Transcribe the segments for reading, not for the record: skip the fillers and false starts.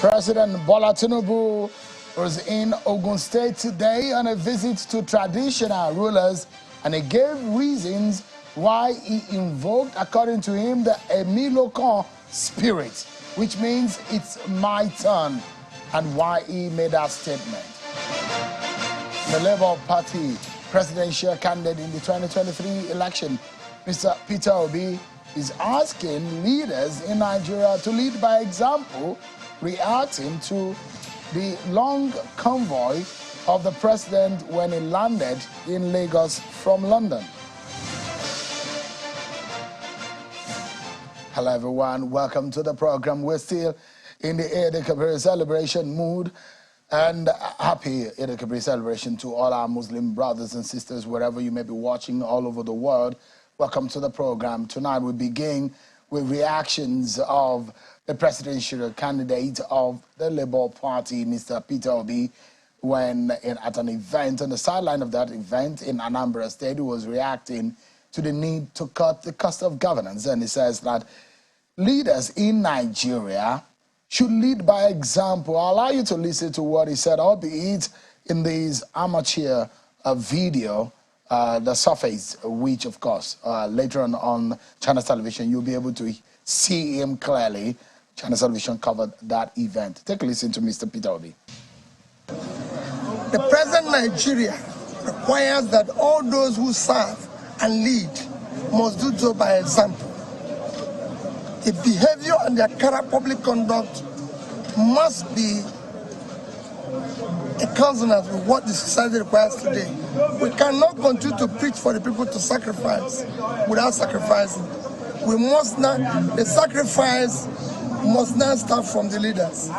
President Bola Tinubu was in Ogun State today on a visit to traditional rulers, and he gave reasons why he invoked, according to him, the Emilokan spirit, which means it's my turn, and why he made that statement. The Labour Party presidential candidate in the 2023 election, Mr. Peter Obi, is asking leaders in Nigeria to lead by example, reacting to the long convoy of the president when he landed in Lagos from London. Hello everyone, welcome to the program. We're still in the HeAppear celebration mood, and happy HeAppear celebration to all our Muslim brothers and sisters wherever you may be watching all over the world. Welcome to the program. Tonight we begin with reactions of the presidential candidate of the Labour Party, Mr. Peter Obi, when at an event, on the sideline of that event in Anambra State, he was reacting to the need to cut the cost of governance. And he says that leaders in Nigeria should lead by example. I'll allow you to listen to what he said, albeit in this amateur video, the surface, which, of course, later on Channel Television, you'll be able to see him clearly. Channel Television covered that event. Take a listen to Mr. Peter Obi. The present Nigeria requires that all those who serve and lead must do so by example. The behavior and their current public conduct must be in consonance with what the society requires today. We cannot continue to preach for the people to sacrifice without sacrificing. We must not, the sacrifice must not start from the leaders.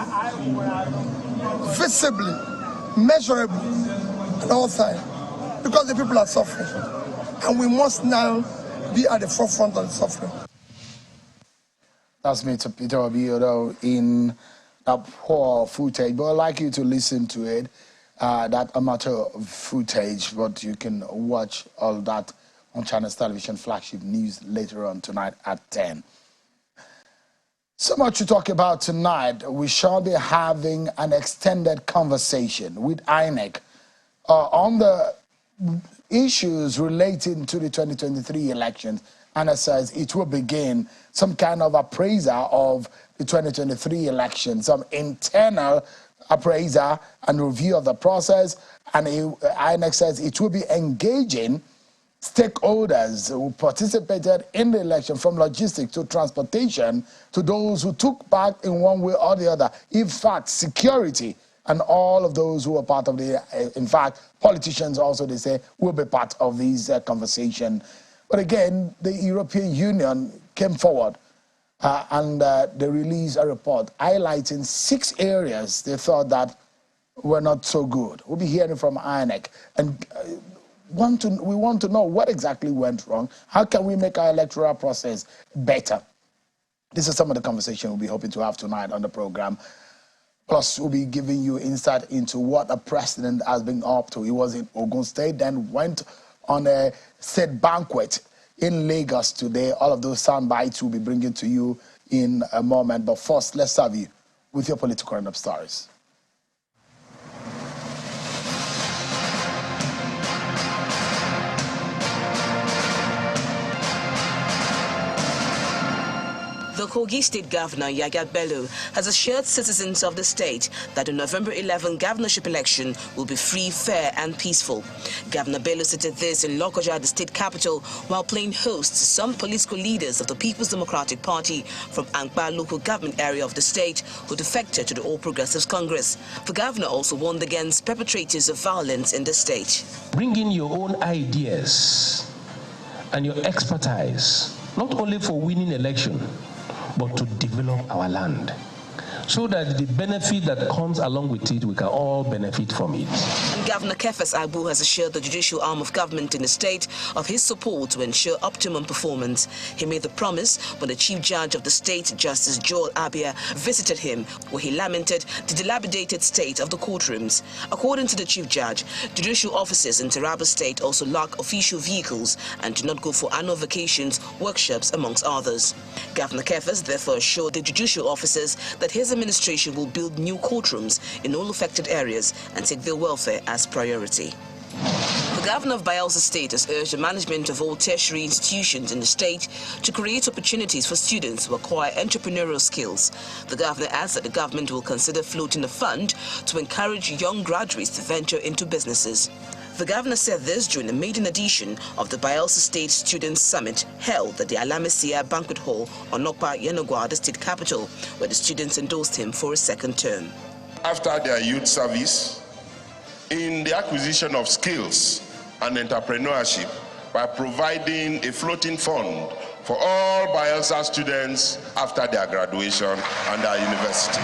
Visibly, measurably, at all times, because the people are suffering. And we must now be at the forefront of the suffering. That's Mr. Peter Obi, in that poor footage, but I'd like you to listen to it, that amateur footage, but you can watch all that on Channel's Television flagship news later on tonight at 10. So much to talk about tonight. We shall be having an extended conversation with INEC on the issues relating to the 2023 elections. And it says it will begin some kind of appraisal of the 2023 election, some internal appraisal and review of the process. And INEC says it will be engaging stakeholders who participated in the election, from logistics to transportation to those who took part in one way or the other. In fact, security and all of those who are part of the, in fact, politicians also, they say, will be part of these conversation. But again, the European Union came forward and they released a report highlighting 6 areas they thought that were not so good. We'll be hearing from INEC. And we want to know what exactly went wrong. How can we make our electoral process better? This is some of the conversation we'll be hoping to have tonight on the program. Plus, we'll be giving you insight into what the president has been up to. He was in Ogun State, then went on a state banquet in Lagos today. All of those sound bites we'll be bringing to you in a moment. But first, let's serve you with your political roundup stories. The Kogi State Governor, Yahya Bello, has assured citizens of the state that the November 11 governorship election will be free, fair and peaceful. Governor Bello stated this in Lokoja, the state capital, while playing host to some political leaders of the People's Democratic Party from Ankpa local government area of the state who defected to the All Progressives Congress. The governor also warned against perpetrators of violence in the state. Bring in your own ideas and your expertise, not only for winning election, but to develop our land, so that the benefit that comes along with it, we can all benefit from it. And Governor Kefes Agbu has assured the judicial arm of government in the state of his support to ensure optimum performance. He made the promise when the Chief Judge of the state, Justice Joel Abia, visited him, where he lamented the dilapidated state of the courtrooms. According to the Chief Judge, judicial officers in Taraba State also lack official vehicles and do not go for annual vacations, workshops, amongst others. Governor Kefes therefore assured the judicial officers that his administration will build new courtrooms in all affected areas and take their welfare as priority. The governor of Bayelsa State has urged the management of all tertiary institutions in the state to create opportunities for students to acquire entrepreneurial skills. The governor adds that the government will consider floating a fund to encourage young graduates to venture into businesses. The governor said this during the maiden edition of the Bayelsa State Students' Summit held at the Alamisia Banquet Hall on Okpa Yenogwa, the state capital, where the students endorsed him for a second term. After their youth service, in the acquisition of skills and entrepreneurship by providing a floating fund for all Bayelsa students after their graduation and their university.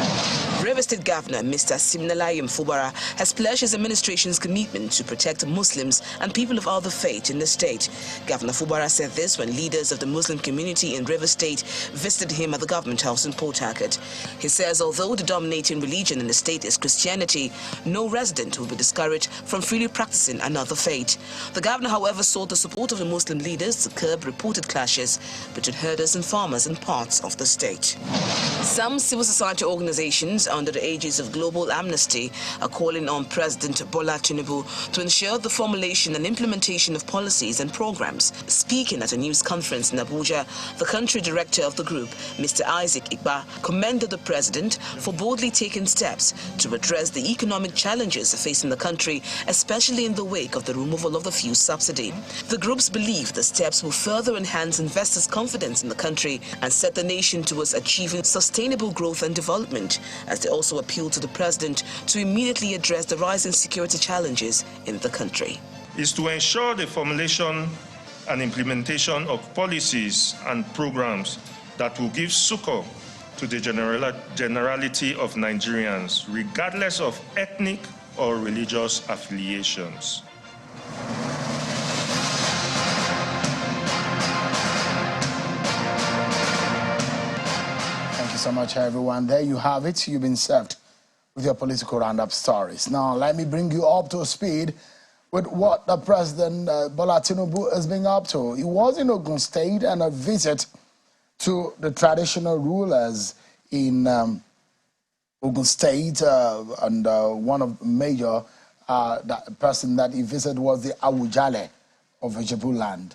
Rivers State Governor Mr. Siminalayim Fubara has pledged his administration's commitment to protect Muslims and people of other faith in the state. Governor Fubara said this when leaders of the Muslim community in Rivers State visited him at the government house in Port Harcourt. He says although the dominating religion in the state is Christianity, no resident will be discouraged from freely practicing another faith. The governor, however, sought the support of the Muslim leaders to curb reported clashes between herders and farmers in parts of the state. Some civil society organizations under the aegis of Global Amnesty are calling on President Bola Tinubu to ensure the formulation and implementation of policies and programs. Speaking at a news conference in Abuja, the country director of the group, Mr. Isaac Igba, commended the president for boldly taking steps to address the economic challenges facing the country, especially in the wake of the removal of the fuel subsidy. The groups believe the steps will further enhance investors' confidence in the country and set the nation towards achieving sustainable growth and development, as they also appeal to the president to immediately address the rising security challenges in the country. Is to ensure the formulation and implementation of policies and programs that will give succor to the generality of Nigerians, regardless of ethnic or religious affiliations. Thank you so much, everyone. There you have it. You've been served with your political roundup stories. Now, let me bring you up to speed with what the President Bola Tinubu has been up to. He was in Ogun State and a visit to the traditional rulers in Ogun State, and one of the major person that he visited was the Awujale of Ijebu land.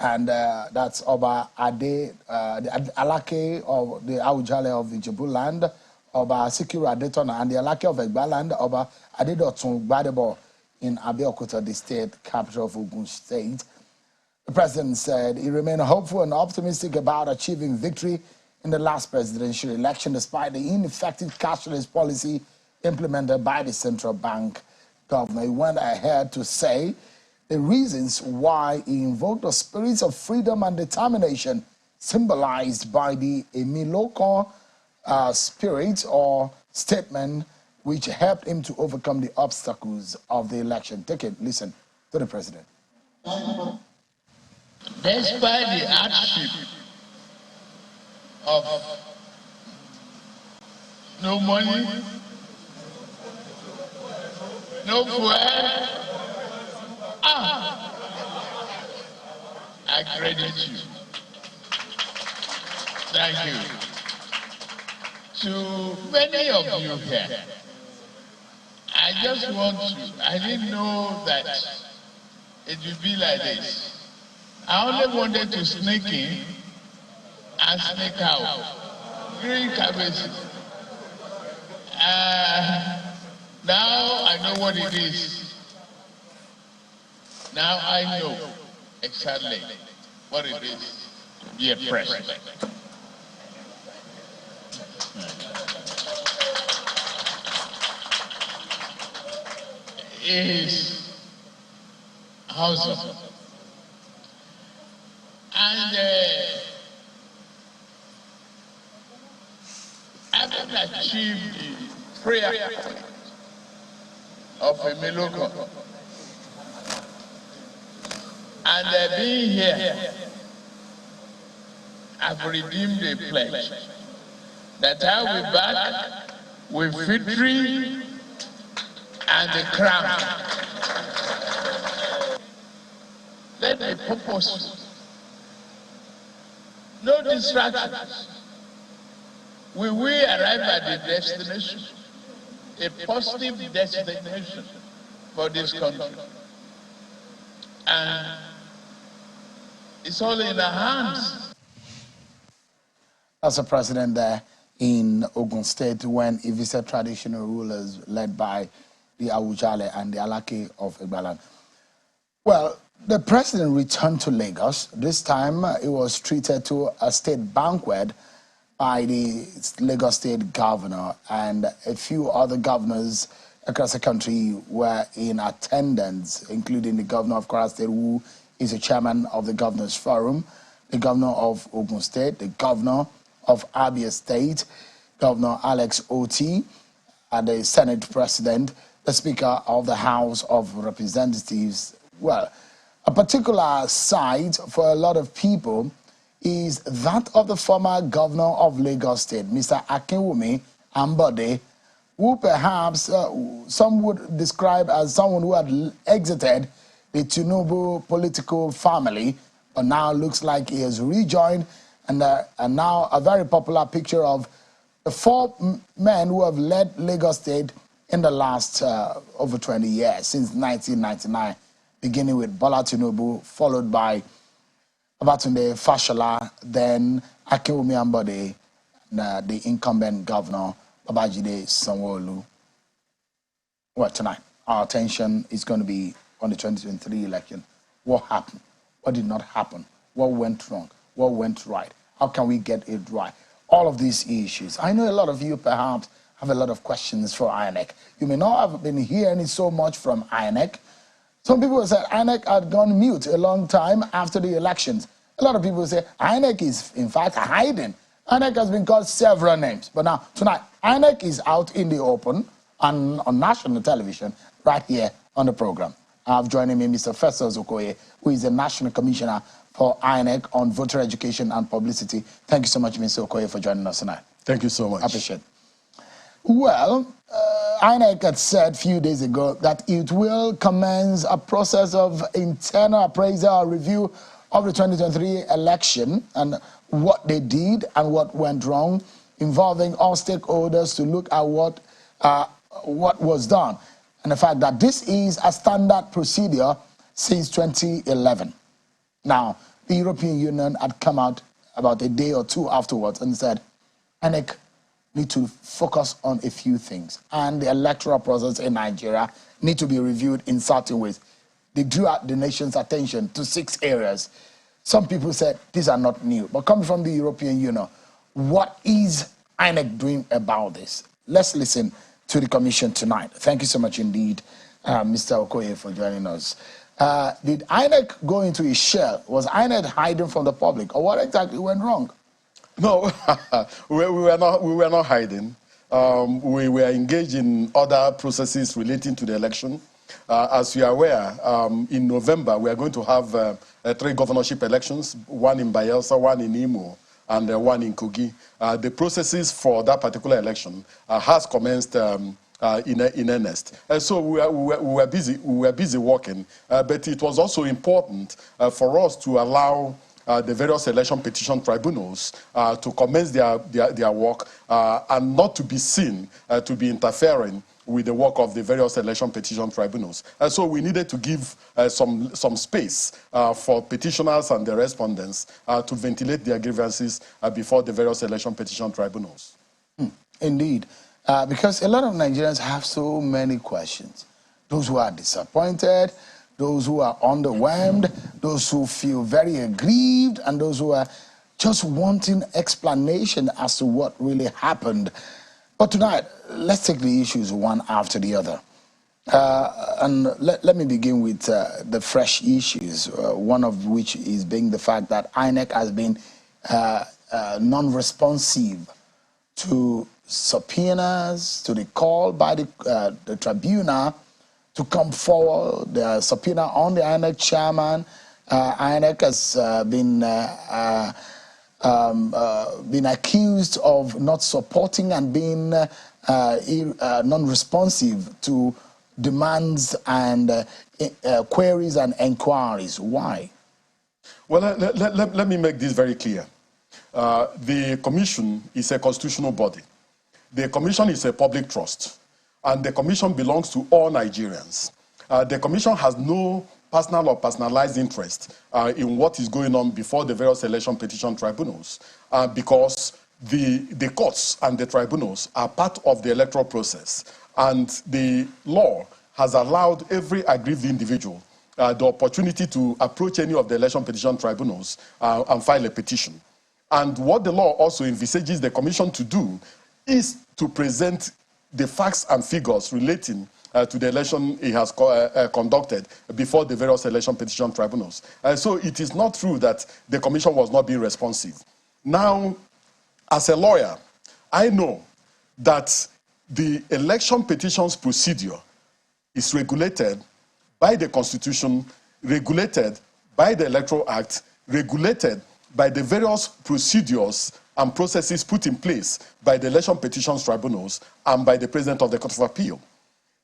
And that's Oba Ade, the Alake of the Awujale of Ijebu land, Oba Sikiru Adetona, and the Alake of Egba land, Oba Adedotun Gbadebo in Abeokuta, the state capital of Ogun State. The president said he remained hopeful and optimistic about achieving victory in the last presidential election despite the ineffective cashless policy implemented by the central bank governor. He went ahead to say the reasons why he invoked the spirits of freedom and determination symbolized by the Emiloko spirit or statement which helped him to overcome the obstacles of the election. Take it, listen to the president. Despite the hardship of no money, no fuel, I credit you. Thank you. To many of you here, I just want to, I didn't know that it would be like this. I only wanted to sneak in and sneak out. Green cabbages. Now I know what it is. Now I know exactly what it is to be a president. It is awesome. And having achieved the prayer of a Meloko and being here, I've redeemed a pledge that I will be back with victory and the crown. Let me purpose. No distractions. Will we arrive at the destination, a positive destination for this country? And it's all in our hands. As a president there in Ogun State when he visited traditional rulers led by the Awujale and the Alake of Igbaland. Well, the president returned to Lagos. This time he was treated to a state banquet by the Lagos State governor, and a few other governors across the country were in attendance, including the governor of Kwara State, who is a chairman of the Governors Forum, the governor of Ogun State, the governor of Abia State, Governor Alex Oti, and the Senate President, the Speaker of the House of Representatives. Well, a particular side for a lot of people is that of the former governor of Lagos State, Mr. Akinwumi Ambode, who perhaps some would describe as someone who had exited the Tinubu political family, but now looks like he has rejoined, and now a very popular picture of the four men who have led Lagos State in the last over 20 years, since 1999, beginning with Bola Tinubu, followed by Babatunde Fashola, then Akinwumi Ambode, the incumbent governor, Babajide Sanwo-Olu. Well, tonight, our attention is going to be on the 2023 election. What happened? What did not happen? What went wrong? What went right? How can we get it right? All of these issues. I know a lot of you perhaps have a lot of questions for INEC. You may not have been hearing so much from INEC. Some people said INEC had gone mute a long time after the elections. A lot of people say INEC is, in fact, hiding. INEC has been called several names. But now, tonight, INEC is out in the open on national television right here on the program. I have joining me Mr. Festus Okoye, who is the National Commissioner for INEC on Voter Education and Publicity. Thank you so much, Mr. Okoye, for joining us tonight. Thank you so much. I appreciate it. Well, INEC had said a few days ago that it will commence a process of internal appraisal review of the 2023 election and what they did and what went wrong, involving all stakeholders to look at what was done, and the fact that this is a standard procedure since 2011. Now, the European Union had come out about a day or two afterwards and said, INEC need to focus on a few things, and the electoral process in Nigeria need to be reviewed in certain ways. They drew out the nation's attention to 6 areas. Some people said these are not new, but coming from the European Union, what is INEC doing about this? Let's listen to the Commission tonight. Thank you so much indeed, Mr. Okoye, for joining us. Did INEC go into a shell? Was INEC hiding from the public, or what exactly went wrong? No, we were not hiding. We were engaged in other processes relating to the election. As you are aware, in November, we are going to have 3 governorship elections, one in Bayelsa, one in Imo, and one in Kogi. The processes for that particular election has commenced in earnest. So we were busy working, but it was also important for us to allow the various election petition tribunals to commence their work and not to be seen to be interfering with the work of the various election petition tribunals. So we needed to give some space for petitioners and the respondents to ventilate their grievances before the various election petition tribunals. Indeed, because a lot of Nigerians have so many questions. Those who are disappointed, those who are underwhelmed, those who feel very aggrieved, and those who are just wanting explanation as to what really happened. But tonight, let's take the issues one after the other. And let me begin with the fresh issues, one of which is being the fact that INEC has been non-responsive to subpoenas, to the call by the tribunal to come forward. The subpoena on the INEC chairman. INEC has been accused of not supporting and being non-responsive to demands and queries and inquiries. Why? Well, let me make this very clear. the commission is a constitutional body. The commission is a public trust, and the commission belongs to all Nigerians. The commission has no personal or personalized interest in what is going on before the various election petition tribunals, because the courts and the tribunals are part of the electoral process, and the law has allowed every aggrieved individual the opportunity to approach any of the election petition tribunals and file a petition. And what the law also envisages the commission to do is to present the facts and figures relating to the election it has conducted before the various election petition tribunals. So it is not true that the commission was not being responsive. Now, as a lawyer, I know that the election petitions procedure is regulated by the Constitution, regulated by the Electoral Act, regulated by the various procedures and processes put in place by the election petitions tribunals and by the President of the Court of Appeal.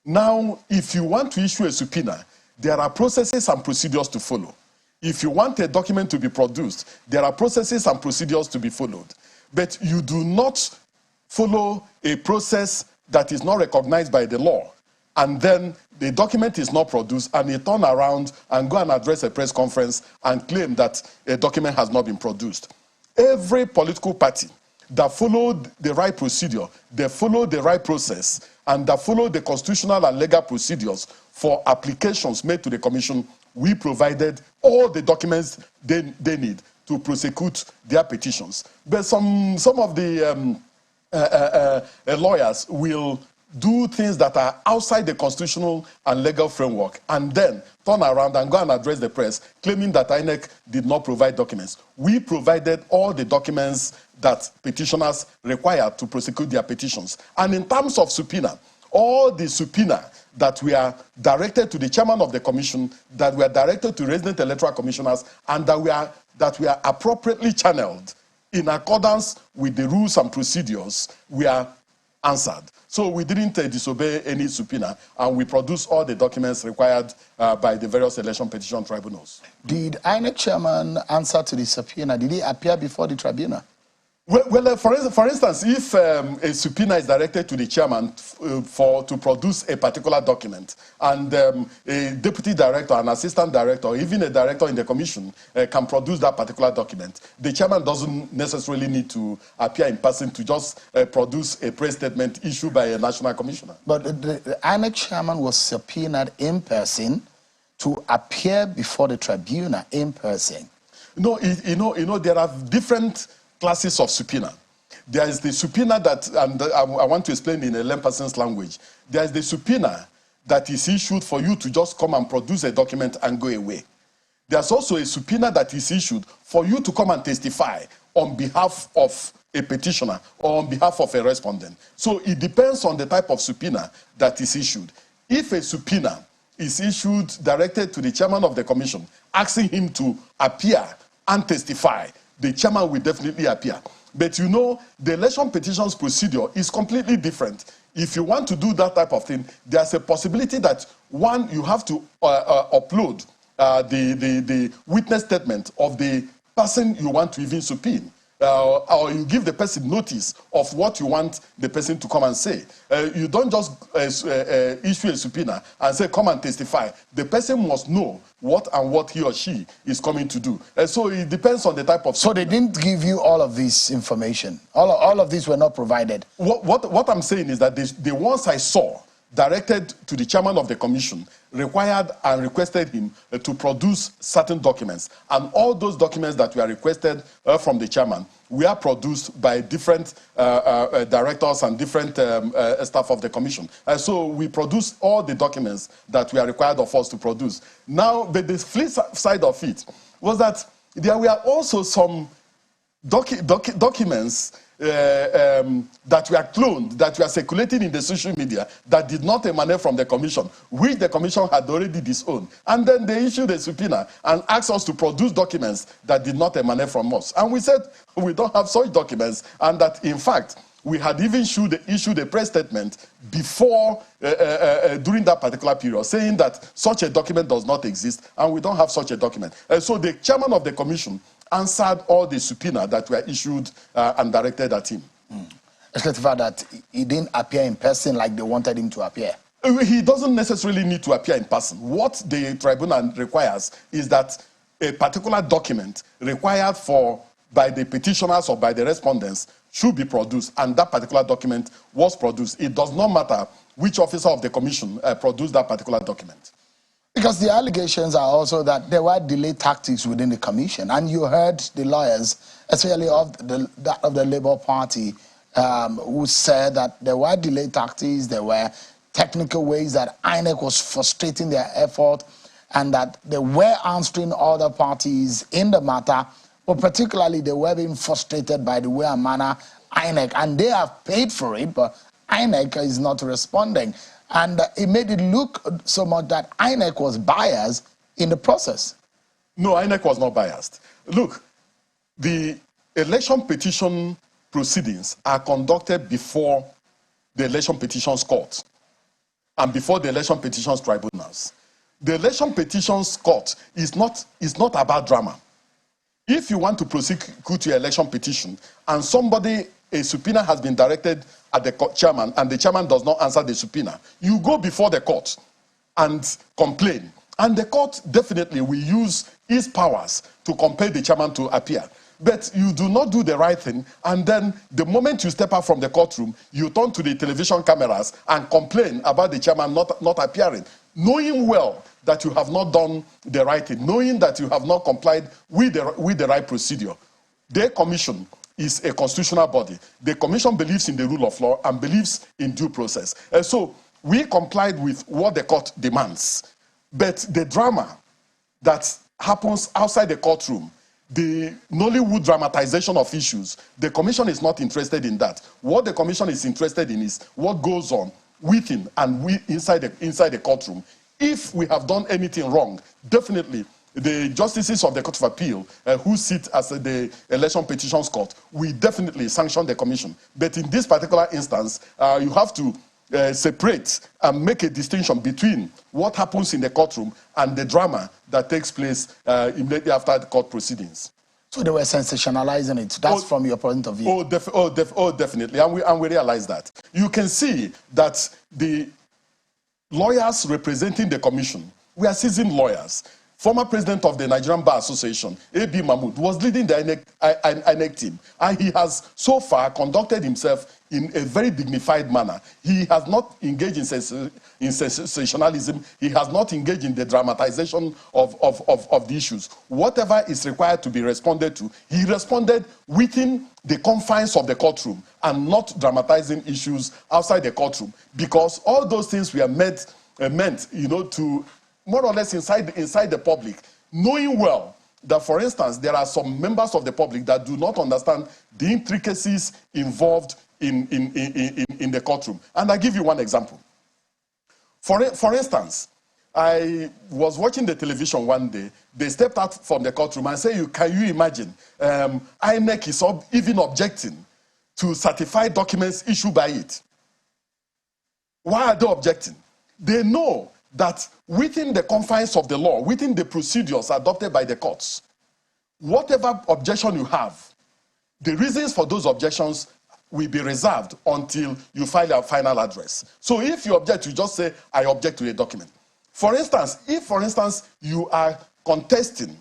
Now, if you want to issue a subpoena, there are processes and procedures to follow. If you want a document to be produced, there are processes and procedures to be followed. But you do not follow a process that is not recognized by the law, and then the document is not produced, and you turn around and go and address a press conference and claim that a document has not been produced. Every political party that followed the right procedure, they followed the right process, and that followed the constitutional and legal procedures for applications made to the commission, we provided all the documents they need to prosecute their petitions. But some of the lawyers will do things that are outside the constitutional and legal framework and then turn around and go and address the press claiming that INEC did not provide documents. We provided all the documents that petitioners required to prosecute their petitions. And in terms of subpoena, all the subpoena that we are directed to the chairman of the commission, that we are directed to resident electoral commissioners, and that we are appropriately channeled in accordance with the rules and procedures, we are answered. So we didn't disobey any subpoena, and we produced all the documents required by the various election petition tribunals. Did INEC chairman answer to the subpoena? Did he appear before the tribunal? Well, for instance, if a subpoena is directed to the chairman to produce a particular document, and a deputy director, an assistant director, or even a director in the commission can produce that particular document, the chairman doesn't necessarily need to appear in person to just produce a press statement issued by a national commissioner. But the INEC chairman was subpoenaed in person to appear before the tribunal in person. No, you know, there are different classes of subpoena. There is the subpoena that, and I want to explain in a layperson's language, there is the subpoena that is issued for you to just come and produce a document and go away. There's also a subpoena that is issued for you to come and testify on behalf of a petitioner or on behalf of a respondent. So it depends on the type of subpoena that is issued. If a subpoena is issued directed to the chairman of the commission, asking him to appear and testify, the chairman will definitely appear. But you know, the election petitions procedure is completely different. If you want to do that type of thing, there's a possibility that, one, you have to upload the witness statement of the person you want to even subpoena. Or you give the person notice of what you want the person to come and say. You don't just issue a subpoena and say, come and testify. The person must know what he or she is coming to do. So it depends on the type of subpoena. So they didn't give you all of this information? All of these were not provided? What I'm saying is that the ones I saw directed to the chairman of the commission required and requested him to produce certain documents. And all those documents that were requested from the chairman were produced by different directors and different staff of the commission. So we produced all the documents that were required of us to produce. Now, but the flip side of it was that there were also some documents that were cloned, that were circulating in the social media, that did not emanate from the commission, which the commission had already disowned. And then they issued a subpoena and asked us to produce documents that did not emanate from us. And we said we don't have such documents, and that in fact we had even issued a press statement before, during that particular period, saying that such a document does not exist, and we don't have such a document. So the chairman of the commission answered all the subpoena that were issued and directed at him. Except the fact that he didn't appear in person like they wanted him to appear. He doesn't necessarily need to appear in person. What the tribunal requires is that a particular document required by the petitioners or by the respondents should be produced, and that particular document was produced. It does not matter which officer of the commission produced that particular document. Because the allegations are also that there were delay tactics within the commission, and you heard the lawyers, especially of the Labour Party, who said that there were delay tactics, there were technical ways that INEC was frustrating their effort, and that they were answering other parties in the matter, but particularly they were being frustrated by the way and manner INEC, and they have paid for it, but INEC is not responding. And it made it look so much that INEC was biased in the process. No, INEC was not biased. Look, the election petition proceedings are conducted before the election petitions court and before the election petitions tribunals. The election petitions court is not about drama. If you want to prosecute your election petition and a subpoena has been directed at the chairman and the chairman does not answer the subpoena, you go before the court and complain. And the court definitely will use its powers to compel the chairman to appear. But you do not do the right thing, and then the moment you step out from the courtroom, you turn to the television cameras and complain about the chairman not appearing, knowing well that you have not done the right thing, knowing that you have not complied with the right procedure. The commission is a constitutional body. The commission believes in the rule of law and believes in due process. And so we complied with what the court demands. But the drama that happens outside the courtroom, the Nollywood dramatization of issues, the commission is not interested in that. What the commission is interested in is what goes on within and inside the courtroom. If we have done anything wrong, definitely the justices of the Court of Appeal who sit as the election petitions court will definitely sanction the commission. But in this particular instance, you have to separate and make a distinction between what happens in the courtroom and the drama that takes place immediately after the court proceedings. So they were sensationalizing it. That's from your point of view. Definitely. And we realize that. You can see that the lawyers representing the commission were seasoned lawyers. Former president of the Nigerian Bar Association, A.B. Mahmood, was leading the INEC team, and he has so far conducted himself in a very dignified manner. He has not engaged in sensationalism. He has not engaged in the dramatization of the issues. Whatever is required to be responded to, he responded within the confines of the courtroom and not dramatizing issues outside the courtroom, because all those things were meant, to more or less inside the public, knowing well that, for instance, there are some members of the public that do not understand the intricacies involved in the courtroom. And I'll give you one example. For instance, I was watching the television one day. They stepped out from the courtroom and said, can you imagine, INEC is even objecting to certified documents issued by it. Why are they objecting? They know that within the confines of the law, within the procedures adopted by the courts, whatever objection you have, the reasons for those objections will be reserved until you file a final address. So if you object, you just say, I object to a document. For instance, if, for instance, you are contesting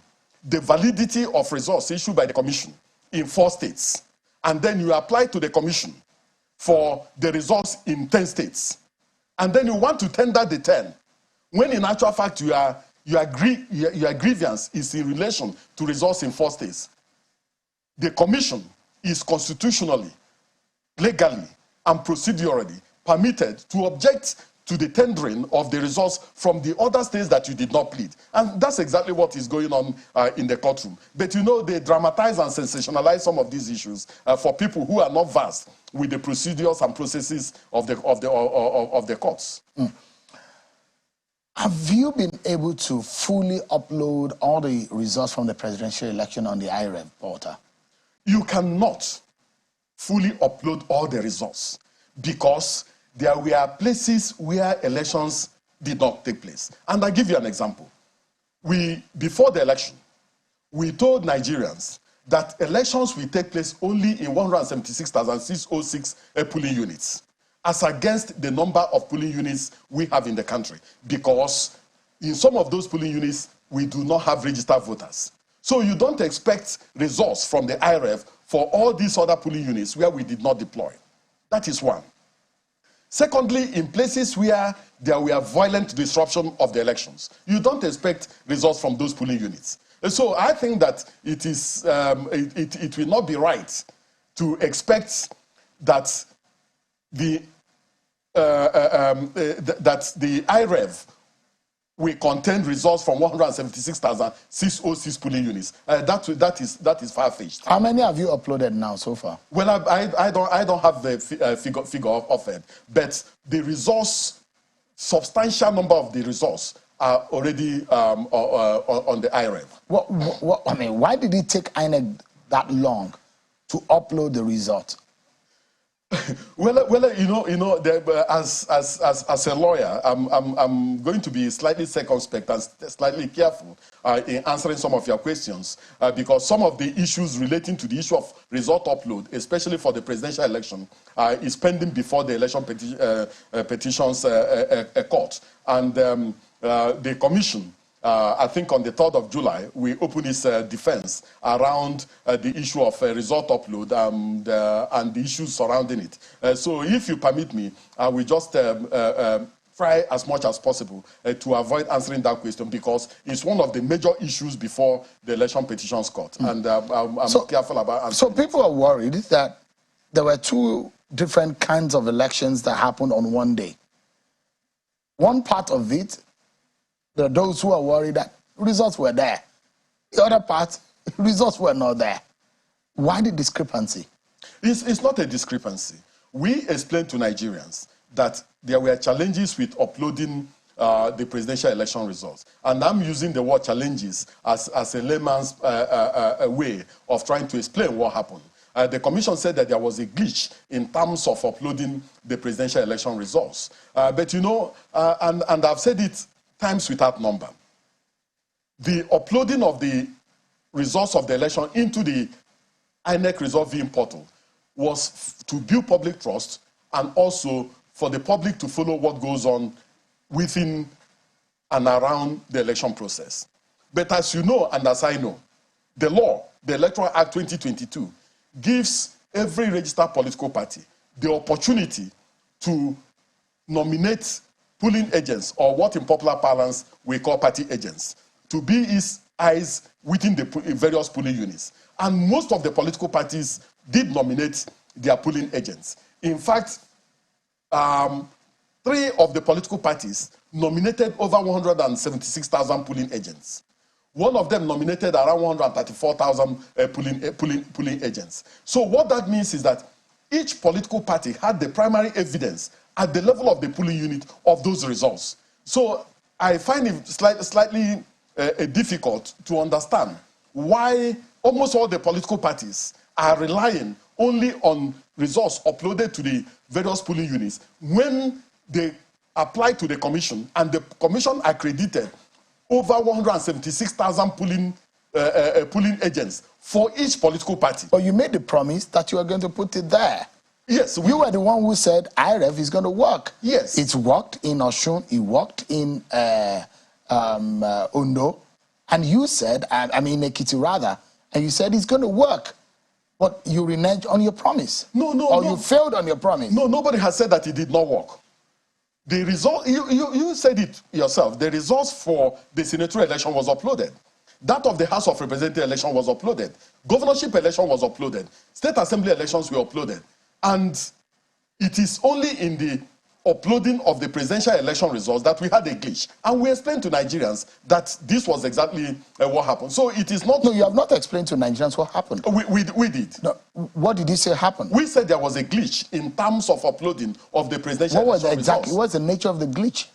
the validity of results issued by the commission in 4 states, and then you apply to the commission for the results in 10 states, and then you want to tender the 10, when in actual fact your grievance is in relation to results in 4 states. The commission is constitutionally, legally, and procedurally permitted to object to the tendering of the results from the other states that you did not plead. And that's exactly what is going on in the courtroom. But they dramatize and sensationalize some of these issues for people who are not versed with the procedures and processes of the courts. Mm. Have you been able to fully upload all the results from the presidential election on the IREV portal? You cannot fully upload all the results because there were places where elections did not take place. And I'll give you an example. Before the election, we told Nigerians that elections will take place only in 176,606 polling units, as against the number of polling units we have in the country, because in some of those polling units, we do not have registered voters. So you don't expect results from the IREV for all these other polling units where we did not deploy. That is one. Secondly, in places where there were violent disruption of the elections, you don't expect results from those polling units. And so I think that it is, it will not be right to expect that the IREV will contain results from 176,606 polling units. That is far-fetched. How many have you uploaded now so far? Well, I don't have the figure of it, but the results, substantial number of the results are already on the IREV. I mean, why did it take INEC that long to upload the result? Well, you know, as a lawyer, I'm going to be slightly circumspect and slightly careful in answering some of your questions, because some of the issues relating to the issue of result upload, especially for the presidential election, is pending before the election petitions court, and the commission. I think on the 3rd of July, we opened this defense around the issue of result upload and the issues surrounding it. So if you permit me, I will just try as much as possible to avoid answering that question, because it's one of the major issues before the election petitions court. And I'm careful about answering. So people are worried that there were two different kinds of elections that happened on one day. One part of it, there are those who are worried that results were there. The other part, results were not there. Why the discrepancy? It's not a discrepancy. We explained to Nigerians that there were challenges with uploading the presidential election results. And I'm using the word challenges as a layman's way of trying to explain what happened. The commission said that there was a glitch in terms of uploading the presidential election results. But you know, and I've said it times without number, the uploading of the results of the election into the INEC result viewing portal was to build public trust and also for the public to follow what goes on within and around the election process. But as you know, and as I know, the law, the Electoral Act 2022, gives every registered political party the opportunity to nominate polling agents, or what in popular parlance we call party agents, to be its eyes within the various polling units. And most of the political parties did nominate their polling agents. In fact, 3 of the political parties nominated over 176,000 polling agents. One of them nominated around 134,000 polling agents. So what that means is that each political party had the primary evidence at the level of the polling unit of those results. So I find it slightly difficult to understand why almost all the political parties are relying only on results uploaded to the various polling units when they applied to the commission, and the commission accredited over 176,000 polling agents for each political party. But you made the promise that you were going to put it there. Yes. You were the one who said IREV is going to work. Yes. It's worked in Osun, it worked in Ondo, and you said, I mean Ekiti rather, and you said it's going to work. But you reneged on your promise. No. Or you failed on your promise. No, nobody has said that it did not work. The result, you said it yourself, the results for the senatorial election was uploaded. That of the House of Representatives election was uploaded. Governorship election was uploaded. State Assembly elections were uploaded. And it is only in the uploading of the presidential election results that we had a glitch. And we explained to Nigerians that this was exactly what happened. So it is not... No, you have not explained to Nigerians what happened. We did. No, what did you say happened? We said there was a glitch in terms of uploading of the presidential election results. What's the nature of the glitch?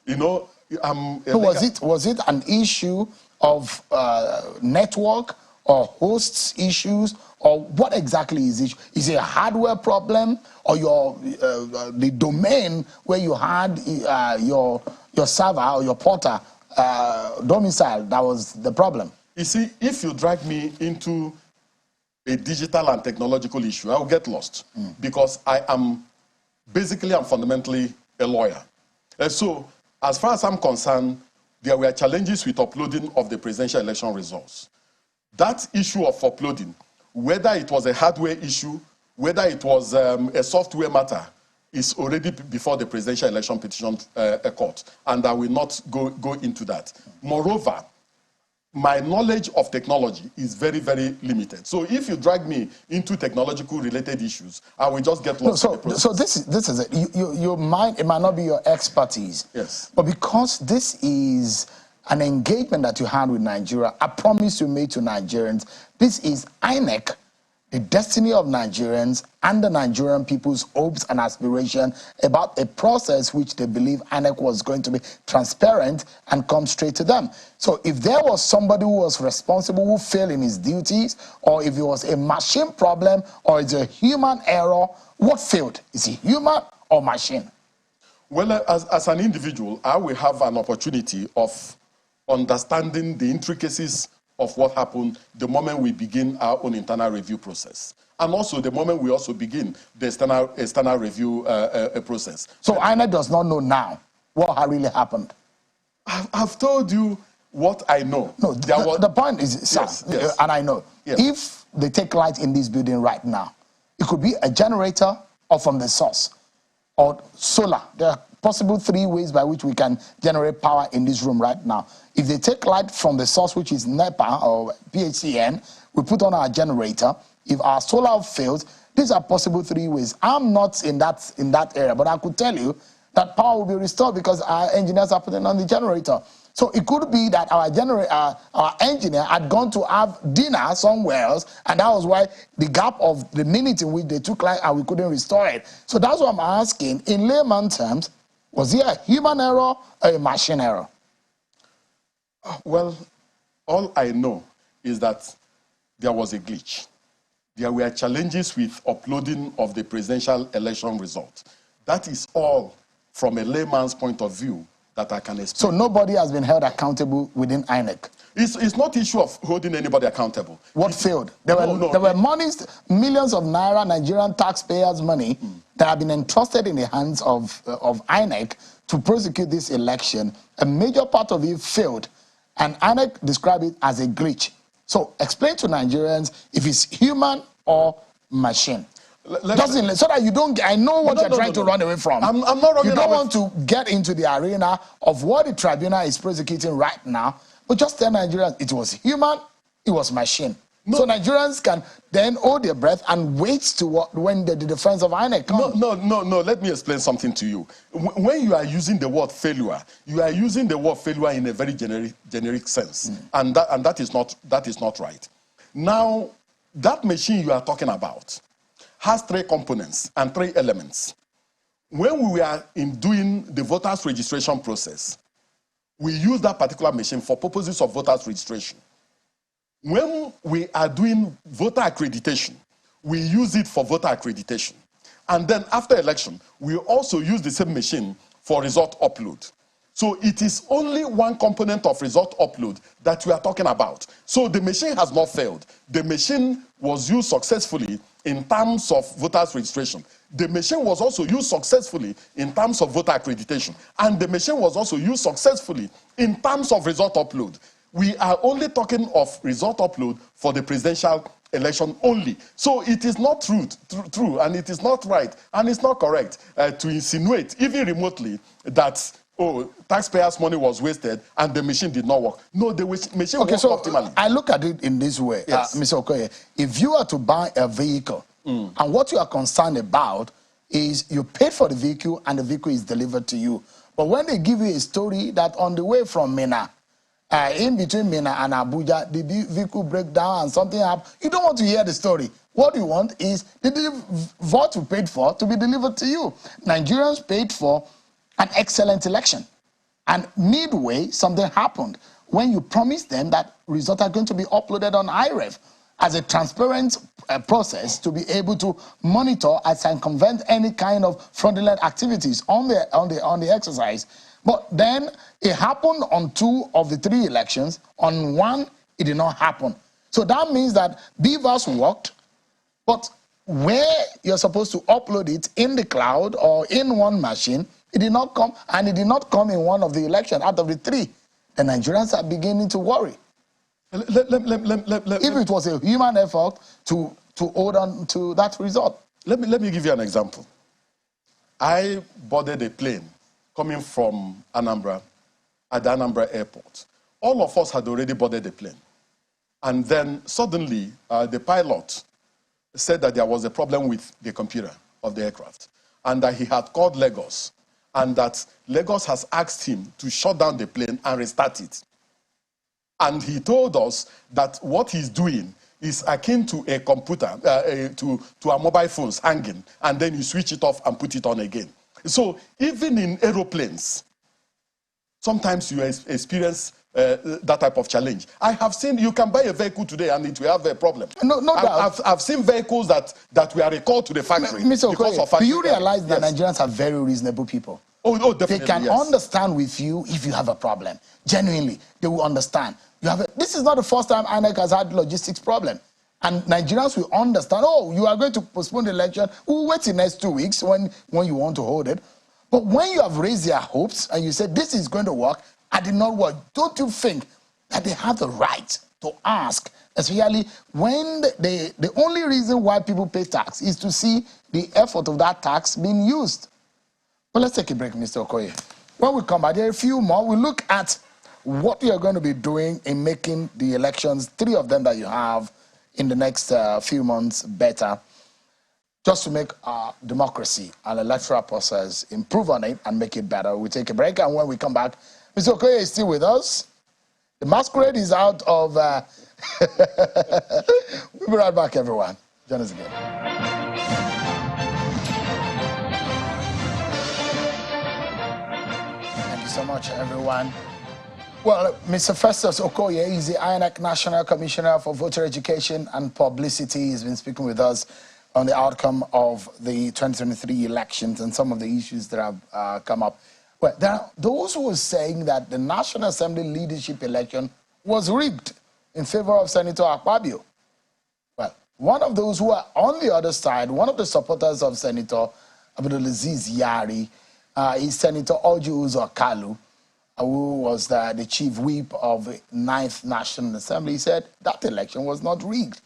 You know... So was it an issue of network or hosts issues, or what exactly is it? Is it a hardware problem, or the domain where you had your server or your porter domicile that was the problem? You see, if you drag me into a digital and technological issue, I will get lost because I am basically and fundamentally a lawyer. And so, as far as I'm concerned, there were challenges with uploading of the presidential election results. That issue of uploading, whether it was a hardware issue, whether it was a software matter, is already before the presidential election petition court, and I will not go into that. Moreover, my knowledge of technology is very, very limited. So if you drag me into technological related issues, I will just get lost in the process. So this is it. Your mind, it might not be your expertise. Yes. But because this is an engagement that you had with Nigeria, a promise you made to Nigerians, this is INEC, the destiny of Nigerians and the Nigerian people's hopes and aspirations about a process which they believe INEC was going to be transparent and come straight to them. So if there was somebody who was responsible who failed in his duties, or if it was a machine problem or it's a human error, what failed? Is it human or machine? Well, as an individual, I will have an opportunity of understanding the intricacies of what happened the moment we begin our own internal review process. And also the moment we also begin the external review process. So INEC does not know now what really happened? I've told you what I know. No, the point is, sir, yes. and I know, yes. If they take light in this building right now, it could be a generator or from the source, or solar. There are possible 3 ways by which we can generate power in this room right now. If they take light from the source, which is NEPA or PHCN, we put on our generator. If our solar fails, these are possible 3 ways. I'm not in that area, but I could tell you that power will be restored because our engineers are putting on the generator. So it could be that our engineer had gone to have dinner somewhere else, and that was why the gap of the minute in which they took light and we couldn't restore it. So that's what I'm asking. In layman terms, was it a human error or a machine error? Well, all I know is that there was a glitch. There were challenges with uploading of the presidential election result. That is all from a layman's point of view that I can explain. So nobody has been held accountable within INEC? It's not issue of holding anybody accountable. What failed? There were monies, millions of naira, Nigerian taxpayers' money that have been entrusted in the hands of INEC to prosecute this election. A major part of it failed, and INEC described it as a glitch. So explain to Nigerians if it's human or machine. So that you don't, I know what you're trying to run away from. I'm not running away. You don't want to get into the arena of what the tribunal is prosecuting right now, but just tell Nigerians it was human, it was machine. No. So Nigerians can then hold their breath and wait to when the defense of INEC comes. No, let me explain something to you. When you are using the word failure, you are using the word failure in a very generic sense. And that is not right. Now, that machine you are talking about has 3 components and 3 elements. When we were doing the voters registration process, we use that particular machine for purposes of voters registration. When we are doing voter accreditation, we use it for voter accreditation. And then after election, we also use the same machine for result upload. So it is only one component of result upload that we are talking about. So the machine has not failed. The machine was used successfully in terms of voters registration. The machine was also used successfully in terms of voter accreditation. And the machine was also used successfully in terms of result upload. We are only talking of result upload for the presidential election only. So it is not true, and it is not right, and it's not correct to insinuate, even remotely, that taxpayers' money was wasted and the machine did not work. No, the machine worked optimally. I look at it in this way, yes. Mr. Okoye. If you are to buy a vehicle, and what you are concerned about is you paid for the vehicle and the vehicle is delivered to you. But when they give you a story that on the way from Mina, in between Mina and Abuja, the vehicle break down and something happened, you don't want to hear the story. What you want is what you paid for to be delivered to you. Nigerians paid for an excellent election. And midway, something happened when you promised them that results are going to be uploaded on IREF as a transparent process to be able to monitor and circumvent any kind of fraudulent activities on the exercise. But then it happened on 2 of the 3 elections. On one, it did not happen. So that means that beavers worked, but where you're supposed to upload it in the cloud or in one machine, it did not come, and it did not come in one of the elections out of the 3. The Nigerians are beginning to worry. If it was a human effort to hold on to that result. Let me give you an example. I boarded a plane coming from Anambra at the Anambra airport. All of us had already boarded the plane. And then suddenly, the pilot said that there was a problem with the computer of the aircraft and that he had called Lagos and that Lagos has asked him to shut down the plane and restart it. And he told us that what he's doing is akin to a computer, to our mobile phones hanging, and then you switch it off and put it on again. So even in aeroplanes, sometimes you experience that type of challenge. I have seen, you can buy a vehicle today and it will have a problem. No doubt. I've seen vehicles that were recalled to the factory. Mr. Okoye, do you realize that yes. Nigerians are very reasonable people? Oh, definitely, they can yes. understand with you if you have a problem. Genuinely, they will understand. This is not the first time INEC has had logistics problem. And Nigerians will understand, oh, you are going to postpone the election. We'll wait the next 2 weeks when you want to hold it. But when you have raised their hopes and you say, this is going to work, and did not work, don't you think that they have the right to ask, especially when the only reason why people pay tax is to see the effort of that tax being used? Well, let's take a break, Mr. Okoye. When we come back, there are a few more. We'll look at what you're going to be doing in making the elections, 3 of them that you have in the next few months, better, just to make our democracy and electoral process improve on it and make it better. We'll take a break, and when we come back, Mr. Okoye is still with us. The masquerade is out of... We'll be right back, everyone. Join us again. Thank you so much, everyone. Well, Mr. Festus Okoye is the INEC National Commissioner for Voter Education and Publicity. He's been speaking with us on the outcome of the 2023 elections and some of the issues that have come up. Well, there are those who are saying that the National Assembly leadership election was rigged in favor of Senator Akpabio. Well, one of those who are on the other side, one of the supporters of Senator Abdulaziz Yari, is Senator Orji Uzor Kalu, who was the chief whip of the 9th National Assembly. He said that election was not rigged.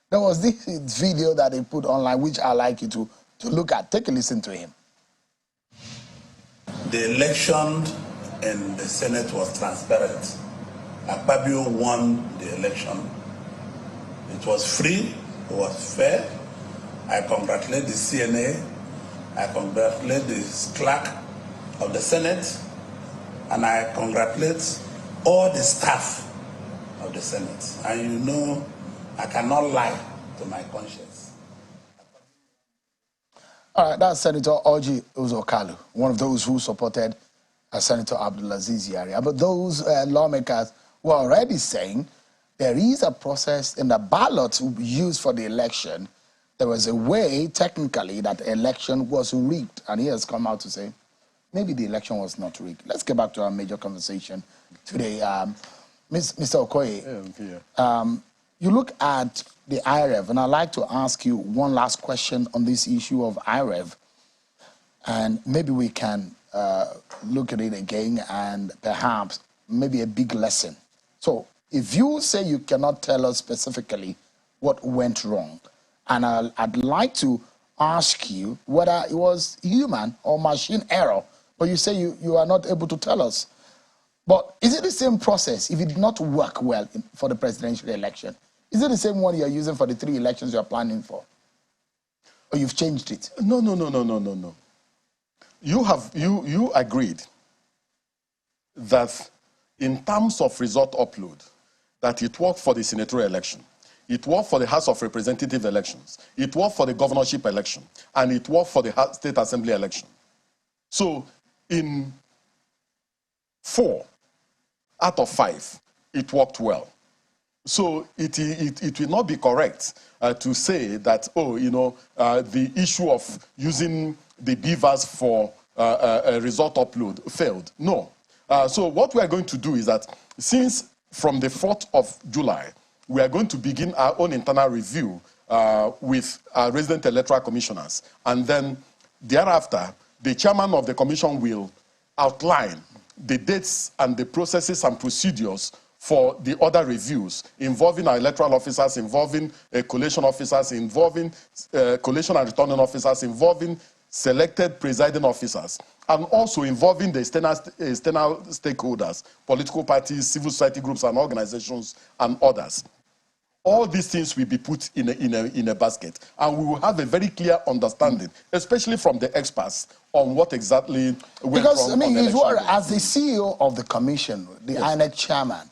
There was this video that they put online, which I'd like you to look at. Take a listen to him. The election in the Senate was transparent. Akpabio won the election. It was free, it was fair. I congratulate the CNA, I congratulate the clerk of the Senate, and I congratulate all the staff of the Senate. And you know, I cannot lie to my conscience. All right, that's Senator Orji Uzor Kalu, one of those who supported Senator Abdulaziz Yari. But those lawmakers were already saying there is a process in the ballot used for the election. There was a way, technically, that the election was rigged. And he has come out to say, maybe the election was not rigged. Let's get back to our major conversation today. Mr. Okoye, you look at the IREV, and I'd like to ask you one last question on this issue of IREV. And maybe we can look at it again and perhaps maybe a big lesson. So if you say you cannot tell us specifically what went wrong, and I'd like to ask you whether it was human or machine error, but you say you are not able to tell us. But is it the same process if it did not work well for the presidential election? Is it the same one you're using for the 3 elections you're planning for? Or you've changed it? No. You agreed that in terms of result upload, that it worked for the senatorial election, it worked for the House of Representative elections, it worked for the governorship election, and it worked for the State Assembly election. So in 4 out of 5, it worked well. So it will not be correct to say that, the issue of using the beavers for a result upload failed. No. So what we are going to do is that since from the 4th of July, we are going to begin our own internal review with our resident electoral commissioners. And then thereafter, the chairman of the commission will outline the dates and the processes and procedures for the other reviews involving our electoral officers, involving collation officers, involving collation and returning officers, involving selected presiding officers, and also involving the external stakeholders, political parties, civil society groups and organizations, and others. All these things will be put in a basket, and we will have a very clear understanding, especially from the experts, on what exactly went wrong. Because, I mean, as the CEO of the commission, the INEC chairman,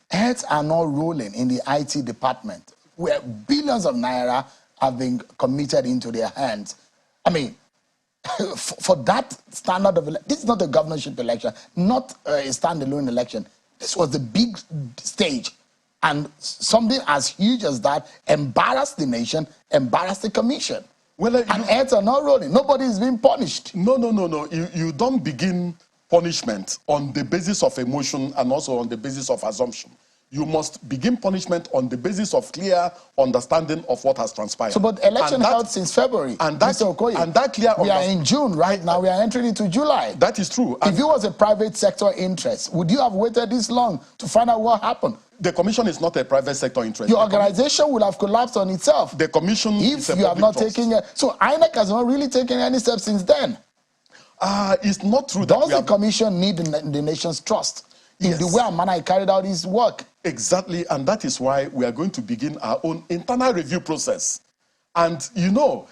heads are not rolling in the IT department, where billions of naira have been committed into their hands. I mean, for that standard of election, this is not a governorship election, not a standalone election. This was the big stage. And something as huge as that embarrassed the nation, embarrassed the commission. Well, and heads are not rolling. Nobody is being punished. No. You don't begin punishment on the basis of emotion and also on the basis of assumption. You must begin punishment on the basis of clear understanding of what has transpired. So, but election held since February. And that, Mr. Okoye, and that clear we are in June right now. We are entering into July. That is true. If it was a private sector interest, would you have waited this long to find out what happened? The commission is not a private sector interest. Your organization would have collapsed on itself. The commission if you have not taken it. So INEC has not really taken any steps since then. It's not true. Does the commission need the nation's trust in the way and manner he carried out his work? Exactly, and that is why we are going to begin our own internal review process. And you know,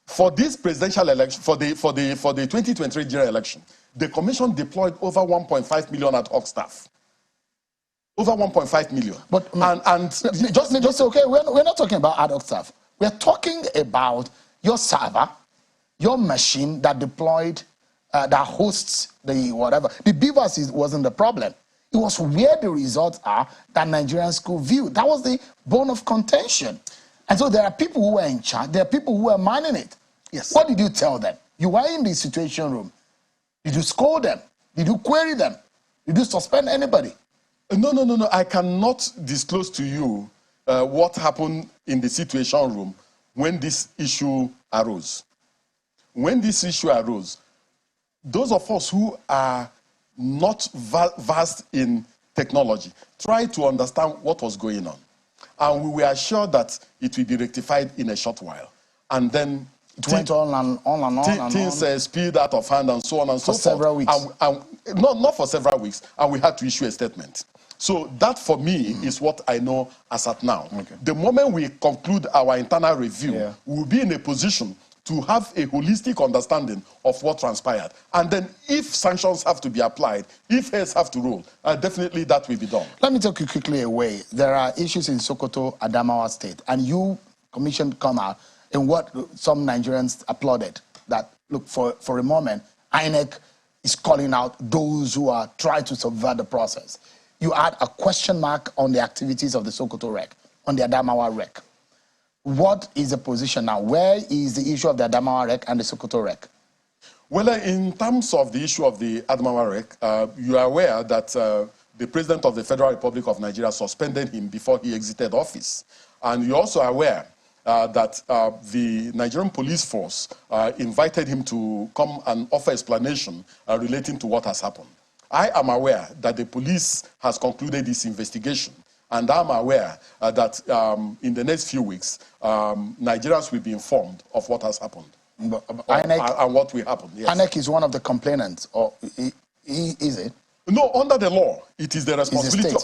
for this presidential election, for the 2023 general election, the commission deployed over 1.5 million ad hoc staff. Over 1.5 million. But just okay, we're not talking about ad hoc staff. We're talking about your server, your machine that deployed, that hosts the whatever. The beavers wasn't the problem. It was where the results are that Nigerians could view. That was the bone of contention. And so there are people who were in charge. There are people who were manning it. Yes. What did you tell them? You were in the situation room. Did you scold them? Did you query them? Did you suspend anybody? No. I cannot disclose to you what happened in the situation room when this issue arose. When this issue arose, those of us who are not vast in technology tried to understand what was going on. And we were assured that it will be rectified in a short while. And then it went on and on. Things spilled out of hand and so on and so forth. For several weeks. Not for several weeks. And we had to issue a statement. So that, for me, is what I know as at now. Okay. The moment we conclude our internal review, we will be in a position to have a holistic understanding of what transpired. And then if sanctions have to be applied, if heads have to roll, definitely that will be done. Let me take you quickly away. There are issues in Sokoto, Adamawa State, and you, Commission, come out in what some Nigerians applauded, that, look, for a moment, INEC is calling out those who are trying to subvert the process. You add a question mark on the activities of the Sokoto REC, on the Adamawa REC. What is the position now? Where is the issue of the Adamawa REC and the Sokoto REC? Well, in terms of the issue of the Adamawa REC, you are aware that the President of the Federal Republic of Nigeria suspended him before he exited office. And you're also aware that the Nigerian police force invited him to come and offer explanation relating to what has happened. I am aware that the police has concluded this investigation, and I'm aware that in the next few weeks, Nigerians will be informed of what has happened and what will happen. Yes. INEC is one of the complainants, or is it? No, under the law, it is the responsibility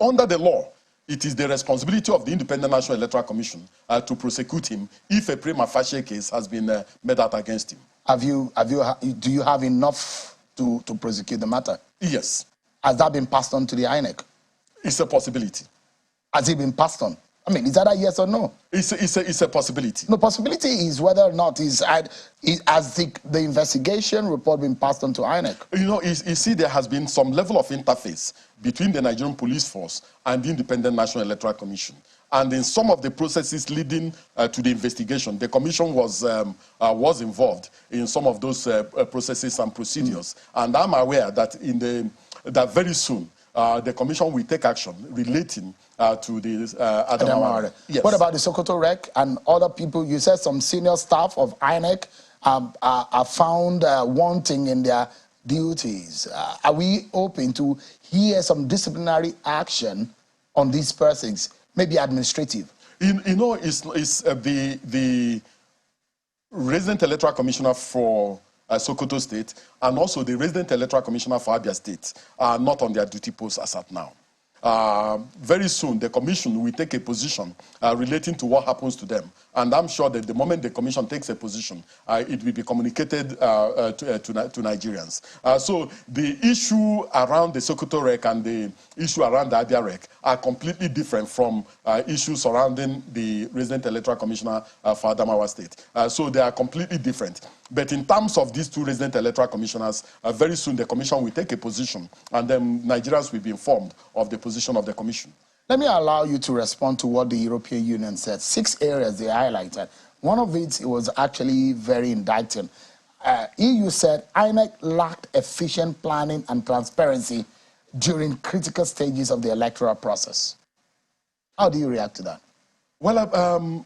under the law, it is the responsibility of the Independent National Electoral Commission to prosecute him if a prima facie case has been made out against him. Do you have enough to prosecute the matter? Yes. Has that been passed on to the INEC? It's a possibility. Has it been passed on? I mean, is that a yes or no? It's a possibility. No, possibility is whether or not has the investigation report been passed on to INEC? You know, you see, there has been some level of interface between the Nigerian police force and the Independent National Electoral Commission. And in some of the processes leading to the investigation, the commission was involved in some of those processes and procedures. And I'm aware that that very soon the commission will take action relating to the Adamawa. Yes. What about the Sokoto Rec and other people? You said some senior staff of INEC are found wanting in their duties. Are we open to hear some disciplinary action on these persons, maybe administrative? You know, it's the resident electoral commissioner for Sokoto State and also the resident electoral commissioner for Abia State are not on their duty posts as at now. Very soon, the commission will take a position relating to what happens to them. And I'm sure that the moment the commission takes a position, it will be communicated to Nigerians. So the issue around the Sokoto Rec and the issue around the Abia Rec are completely different from issues surrounding the resident electoral commissioner for Adamawa State. So they are completely different. But in terms of these two resident electoral commissioners, very soon the commission will take a position and then Nigerians will be informed of the position of the commission. Let me allow you to respond to what the European Union said. 6 areas they highlighted. One of it was actually very indicting. EU said INEC lacked efficient planning and transparency during critical stages of the electoral process. How do you react to that? Well,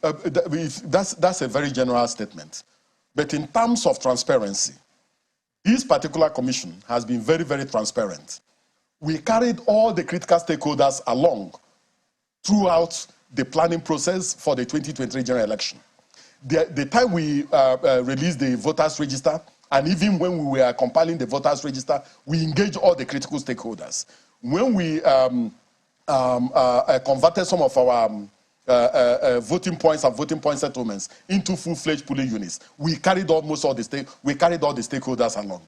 that's a very general statement. But in terms of transparency, this particular commission has been very, very transparent. We carried all the critical stakeholders along throughout the planning process for the 2023 general election. The time we released the voters register, and even when we were compiling the voters register, we engaged all the critical stakeholders. When we converted some of our voting points and voting point settlements into full-fledged polling units, we carried almost all the stakeholders along.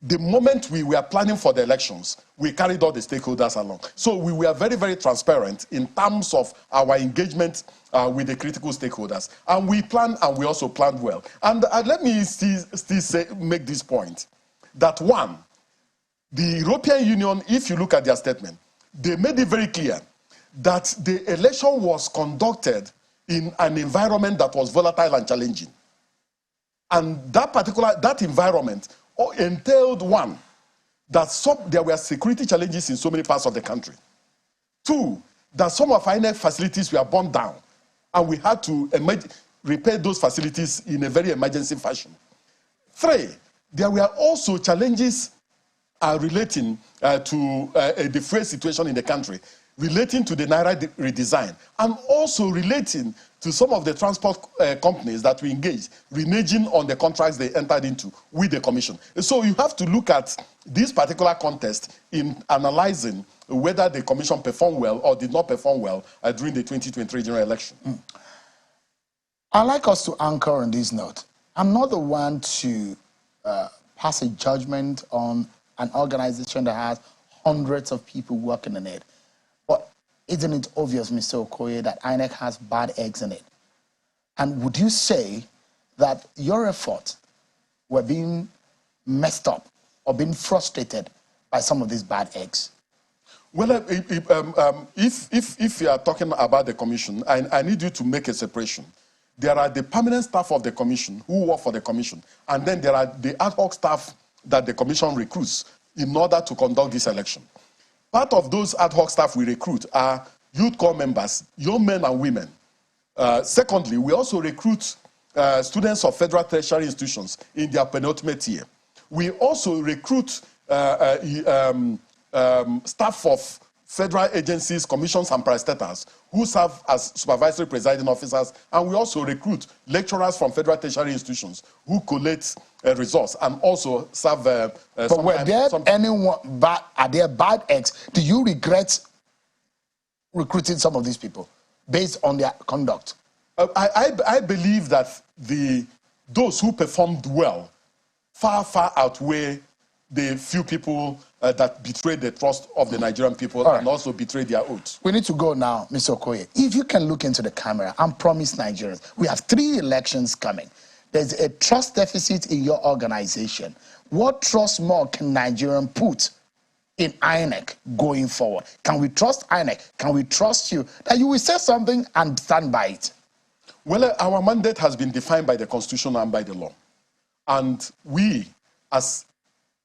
The moment we were planning for the elections, we carried all the stakeholders along. So we were very, very transparent in terms of our engagement with the critical stakeholders. And we planned, and we also planned well. And let me make this point, that one, the European Union, if you look at their statement, they made it very clear that the election was conducted in an environment that was volatile and challenging. And that environment entailed, one, that there were security challenges in so many parts of the country. Two, that some of our INEC facilities were burned down, and we had to repair those facilities in a very emergency fashion. Three, there were also challenges relating to the freight situation in the country, relating to the Naira redesign, and also relating to some of the transport companies that we engaged, reneging on the contracts they entered into with the commission. So you have to look at this particular contest in analyzing whether the commission performed well or did not perform well during the 2023 general election. I'd like us to anchor on this note. I'm not the one to pass a judgment on an organization that has hundreds of people working in it. But isn't it obvious, Mr. Okoye, that INEC has bad eggs in it? And would you say that your efforts were being messed up or being frustrated by some of these bad eggs? Well, if you are talking about the commission, I need you to make a separation. There are the permanent staff of the commission who work for the commission, and then there are the ad hoc staff that the commission recruits in order to conduct this election. Part of those ad hoc staff we recruit are youth corps members, young men and women. Secondly, we also recruit students of federal tertiary institutions in their penultimate year. We also recruit staff of federal agencies, commissions, and parastatals who serve as supervisory presiding officers, and we also recruit lecturers from federal tertiary institutions who collect results and also serve. But were there are there bad eggs? Do you regret recruiting some of these people based on their conduct? I believe that those who performed well far outweigh the few people that betrayed the trust of the Nigerian people and also betrayed their oaths. We need to go now, Mr. Okoye. If you can look into the camera and promise Nigerians, we have 3 elections coming. There's a trust deficit in your organization. What trust more can Nigerians put in INEC going forward? Can we trust INEC? Can we trust you that you will say something and stand by it? Well, our mandate has been defined by the Constitution and by the law. And we, as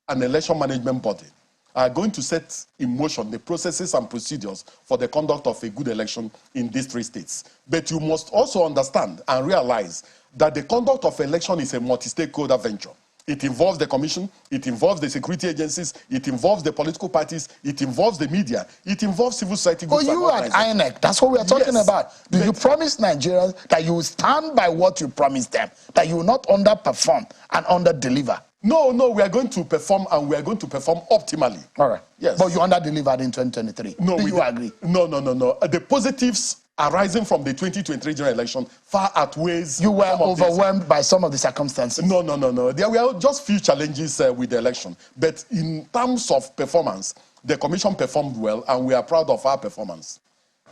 an election management body, are going to set in motion the processes and procedures for the conduct of a good election in these 3 states. But you must also understand and realize that the conduct of election is a multi-stakeholder venture. It involves the commission, it involves the security agencies, it involves the political parties, it involves the media, it involves civil society groups. Oh, you at INEC, that's what we are talking about. Do you promise Nigerians that you will stand by what you promised them, that you will not underperform and under-deliver? No, we are going to perform, and we are going to perform optimally. All right. Yes. But you under-delivered in 2023. No, Do you agree? No. The positives arising from the 2023 general election far outweighs... You were overwhelmed by some of the circumstances. No. There were just few challenges with the election. But in terms of performance, the commission performed well, and we are proud of our performance.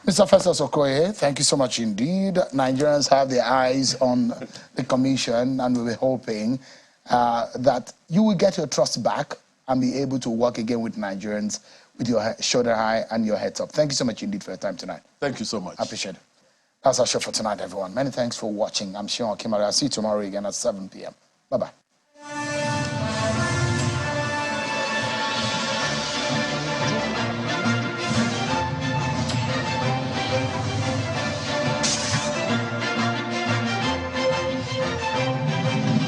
Mr. Festus Okoye, thank you so much indeed. Nigerians have their eyes on the commission, and we're hoping that you will get your trust back and be able to work again with Nigerians with your shoulder high and your heads up. Thank you so much indeed for your time tonight. Thank you so much. I appreciate it. That's our show for tonight, everyone. Many thanks for watching. I'm Sean Kimari. I'll see you tomorrow again at 7 p.m. Bye-bye.